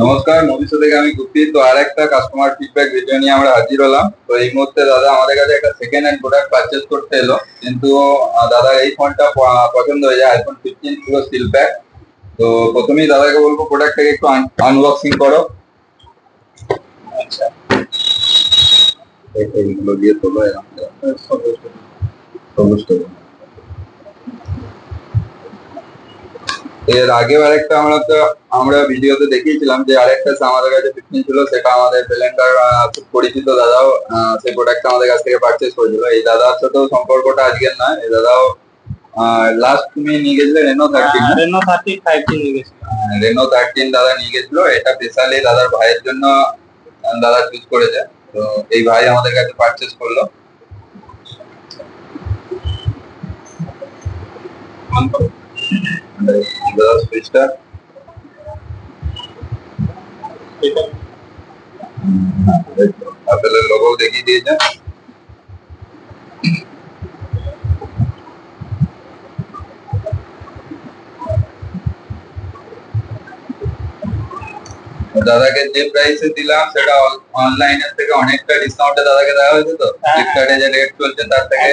নমস্কার, ভবিষ্যৎ থেকে আমি গুপ্তি। তো আর একটা কাস্টমার ফিডব্যাক ভিডিও নিয়ে আমরা হাজির হলাম। তো এই মুহূর্তে দাদা আমাদের কাছে একটা সেকেন্ড হ্যান্ড প্রোডাক্ট পারচেজ করতে এলো, কিন্তু দাদা এই ফোনটা পছন্দ হয়ে যায়, আইফোন 15 প্রো স্টিল প্যাক। তো প্রথমেই দাদাকে বলবো প্রোডাক্টটাকে একটু আনবক্সিং করো। আচ্ছা, এইগুলো দিয়ে তোলো এরকম সবুজ তোলো। এর আগেও আরেকটা আমরা ভিডিওতে দেখিয়েছিলাম যে আরেকটা আমাদের কাছে 15 ছিল, সেটা আমাদের বেলেন্ডার খুব পরিচিত দাদাও সেই প্রোডাক্টটা আমাদের কাছ থেকে পারচেজ করেছিল। এই দাদার সাথেও সম্পর্কটা আজকের নয়, এই দাদাও লাস্ট তুমি নিয়ে গেছিলে রেনো 13 নিয়ে গেছিল। রেনো 13 দাদা নিয়ে গেছিল। এটা স্পেশালি দাদার ভাইয়ের জন্য দাদা চুজ করেছে। তো এই ভাই আমাদের কাছে পারচেজ করলো। সুইচটা অ্যাপেলের লোগো দেখিয়ে দিয়েছে। দাদাকে যে প্রাইসে দিলাম সেটা অনলাইনের থেকে অনেকটা ডিসকাউন্টে দাদাকে দেওয়া হয়েছে। তো ফ্লিপকার্টে যে রেট চলছে তার থেকে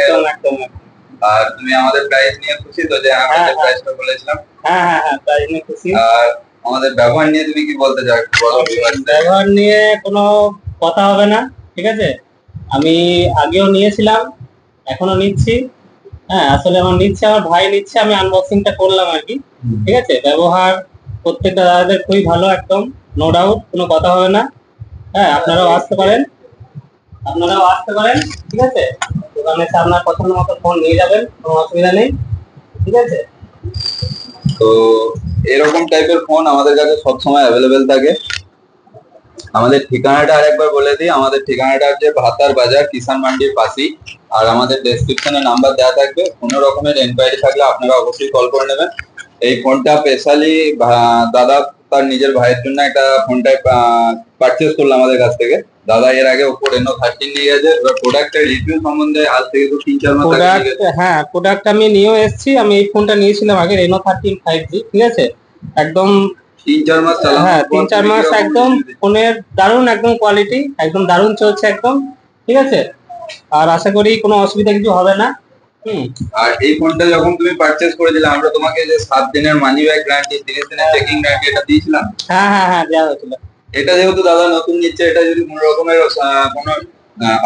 আর তুমি আমাদের প্রাইস নিয়ে খুশি তো? যে আমরা যে প্রাইসটা বলেছিলাম। হ্যাঁ, প্রাইস নিয়ে খুশি। আর আমাদের ব্যবহার নিয়ে তুমি কি বলতে চাও? ব্যবহার নিয়ে কোনো কথা হবে না, ঠিক আছে? আমি আগেও নিয়েছিলাম, এখনো নিচ্ছি। হ্যাঁ, আসলে আমার নিচ্ছে, আমার ভাই নিচ্ছে, আমি আনবক্সিংটা করলাম আর কি। ঠিক আছে, ব্যবহার প্রত্যেকটা দাদাদের খুবই ভালো, একদম নো ডাউট, কোনো কথা হবে না। হ্যাঁ, আপনারাও আসতে পারেন, ঠিক আছে? দোকানে এসে আপনার পছন্দ মতো ফোন নিয়ে যাবেন, কোনো অসুবিধা নেই, ঠিক আছে? তো এরকম টাইপের ফোন আমাদের কাছে সবসময় অ্যাভেলেবেল থাকে। আমাদের ঠিকানাটা আরেকবার বলে দিই। আমাদের ঠিকানাটা হচ্ছে ভাতার বাজার, কিষান মান্ডির পাশেই। আর আমাদের ডেসক্রিপশনে নাম্বার দেওয়া থাকবে। কোনো রকমের এনকোয়ারি থাকলে আপনারা অবশ্যই কল করে নেবেন। এই ফোনটা স্পেশালি দাদা তার নিজের ভাইয়ের জন্য একটা ফোনটাই পারচেজ করলো আমাদের কাছ থেকে। দাদা এর আগে ওপো রেনো 13 নিয়ে গেছে। এবার প্রোডাক্টের রিভিউ সম্বন্ধে আজ থেকে তো 3-4 মাস আগে। হ্যাঁ, প্রোডাক্ট আমি নিয়েও এসেছি। আমি এই ফোনটা নিয়েছিলাম আগে, রেনো 13 5G, ঠিক আছে? একদম 3-4 মাস চালানো। হ্যাঁ, 3-4 মাস একদম ফোনের দারুণ, একদম কোয়ালিটি একদম দারুণ চলছে একদম, ঠিক আছে? আর আশা করি কোনো অসুবিধা কিছু হবে না। আর এই ফোনটা যখন তুমি পারচেজ করেছিলে, আমরা তোমাকে যে 7 দিনের মানি ব্যাক গ্যারান্টি, 30 দিনের চেকিং গ্যারান্টি এটা দিয়েছিলাম। হ্যাঁ, দেওয়া হয়েছিল। এটা যেহেতু দাদা নতুন নিচ্ছে, এটা যদি কোনো রকমের কোনো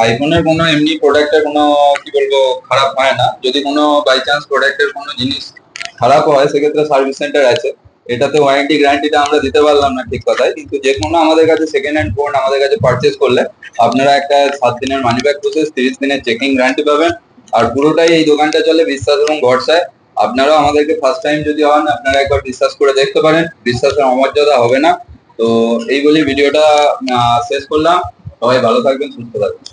আইফোনের কোনো এমনি প্রোডাক্টের কোনো কি বলবো খারাপ হয় না। যদি কোনো বাই চান্স প্রোডাক্টের কোনো জিনিস খারাপ হয়, সেক্ষেত্রে সার্ভিস সেন্টার আছে। এটাতে ওয়ারেন্টি গ্যারান্টিটা আমরা দিতে পারলাম না, ঠিক কথাই। কিন্তু যে কোনো আমাদের কাছে সেকেন্ড হ্যান্ড ফোন আমাদের কাছে পারচেজ করলে আপনারা একটা 7 দিনের মানি ব্যাক প্রসেস, 30 দিনের চেকিং গ্যারান্টি পাবেন। আর পুরোটাই এই দোকানটা চলে বিশ্বাস এবং ভরসায়। আপনারাও আমাদেরকে ফার্স্ট টাইম যদি হন, আপনারা একবার বিশ্বাস করে দেখতে পারেন, বিশ্বাসের অমর্যাদা হবে না। তো এই বলি ভিডিওটা শেষ করলাম। সবাই ভালো থাকবেন, সুস্থ থাকবেন।